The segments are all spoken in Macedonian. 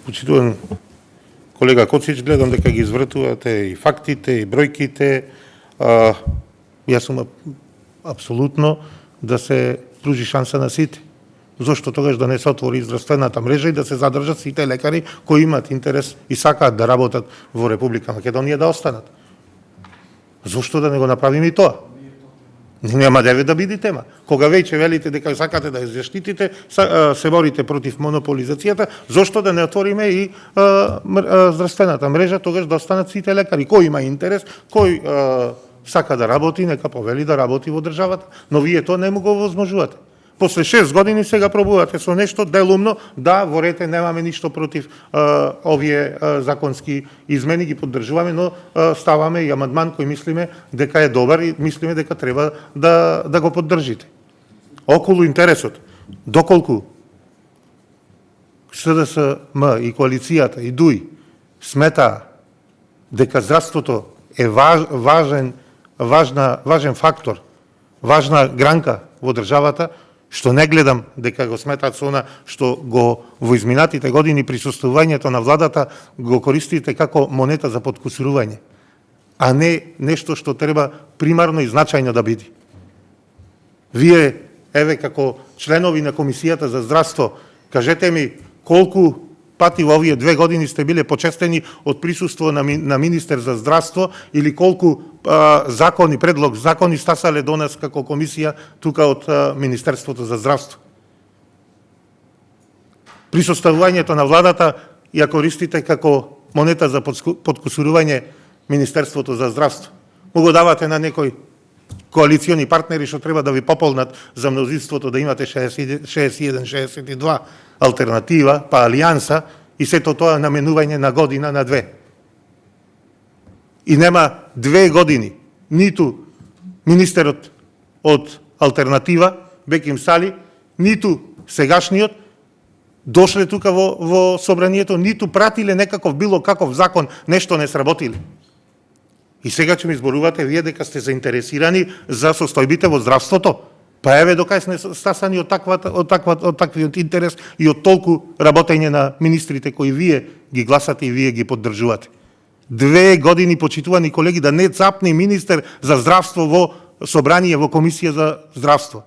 Почитуван колега Коцич, гледам дека ги извртувате и фактите, и бројките. Јас сум апсолутно да се пружи шанса на сите. Зошто тогаш да не се отвори здравствената мрежа и да се задржат сите лекари кои имаат интерес и сакаат да работат во Република Македонија да останат? Зошто да не го направиме и тоа? Нема деве да биде тема. Кога веќе велите дека сакате да ја заштитите, се борите против монополизацијата, зошто да не отвориме и здравствената мрежа, тогаш да останат сите лекари? Кој има интерес, кој сака да работи, нека повели да работи во државата. Но вие тоа не му го возможувате. После 6 години сега пробувате со нешто делумно, да, во рете немаме ништо против овие законски измени, ги поддржуваме, но ставаме и амандман кој мислиме дека е добар и мислиме дека треба да го поддржите. Околу интересот, доколку СДСМ и коалицијата и ДУИ сметаа дека здравството е важен фактор, важна гранка во државата, што не гледам дека го сметаат со она што го во изминатите години присуствувањето на владата го користите како монета за подкусурување, а не нешто што треба примарно и значајно да биде. Вие, еве, како членови на Комисијата за здравство, кажете ми колку пати во овие 2 години сте биле почестени од присуство на министер за здравство или колку предлог закони стасале до нас како комисија тука од Министерството за здравство. Присуствувањето на владата ја користите како монета за подкусурување Министерството за здравство. Му го давате на некои коалициони партнери што треба да ви пополнат за мнозинството, да имате 61-62 алтернатива, па алијанса, и сето тоа наменување на година, на 2. И нема 2 години, ниту министерот од алтернатива, Беким Сали, ниту сегашниот, дошле тука во собранието, ниту пратиле некаков било каков закон, нешто не сработиле. И сега ќе ми зборувате вие дека сте заинтересирани за состојбите во здравството. Па еве докај сме стасани од таквиот интерес и од толку работење на министрите кои вие ги гласате и вие ги поддржувате. 2 години, почитувани колеги, да не цапне министер за здравство во собрание, во комисија за здравство.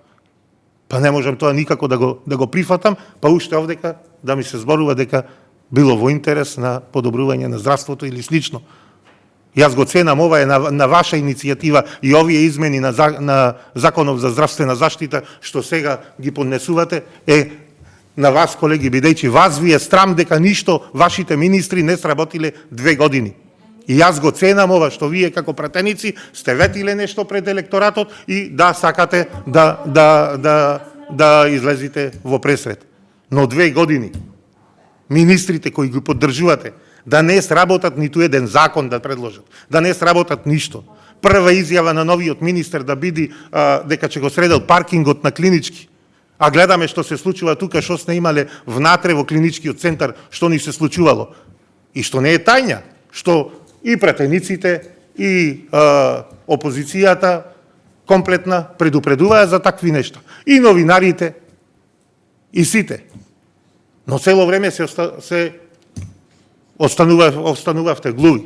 Па не можам тоа никако да го прифатам, па уште овдека да ми се зборува дека било во интерес на подобрување на здравството или слично. Јас го ценам, ова е на ваша иницијатива и овие измени на Законов за здравствена заштита, што сега ги поднесувате, е на вас, колеги, бидејќи вас ви е срам дека ништо вашите министри не сработиле 2 години. И јас го ценам ова што вие како пратеници сте ветиле нешто пред електоратот и да сакате да излезите во пресред. Но 2 години министрите кои ги поддржувате да не сработат ниту еден закон да предложат, да не сработат ништо. Прва изјава на новиот министер да биде дека ќе го средел паркингот на Клинички. А гледаме што се случува тука, што сме имале внатре во Клиничкиот центар, што ни се случувало. И што не е тајна, што и пратениците, и опозицијата комплетна предупредуваа за такви нешта. И новинарите, и сите. Но цело време се останувавте глуви.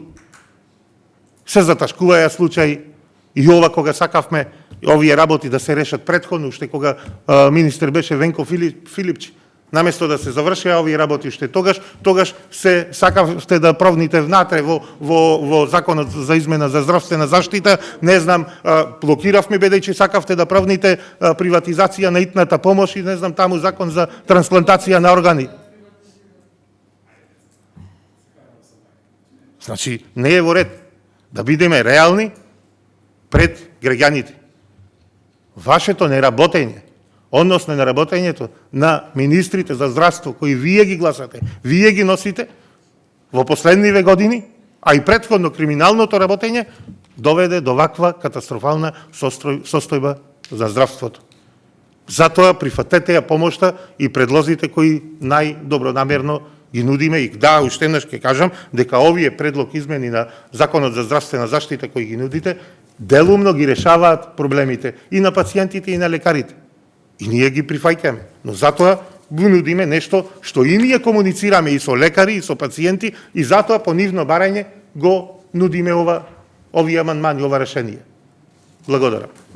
Се заташкуваја случаи и ова кога сакавме овие работи да се решат предходно, уште кога министер беше Венко Филипчи, наместо да се завршеа овие работи уште тогаш се сакавте да провните внатре во Законот за измена за здравствена заштита, не знам, блокиравме бидејќи сакавте да провните приватизација на итната помош и не знам таму закон за трансплантација на органи. Значи, не е во ред да бидеме реални пред граѓаните. Вашето неработење, односно неработењето на министрите за здравство, кои вие ги гласате, вие ги носите во последниве години, а и претходно криминалното работење, доведе до ваква катастрофална состојба за здравството. Затоа прифатете ја помошта и предлозите кои најдобронамерно ги нудиме и да, уште еднаш ќе кажам дека овие предлог измени на Законот за здравствена заштита кои ги нудите, делумно ги решаваат проблемите и на пациентите и на лекарите. И ние ги прифаќаме. Но затоа го нудиме нешто што и ние комуницираме и со лекари, и со пациенти, и затоа по нивно барање го нудиме овие амандмани, ова решение. Благодарам.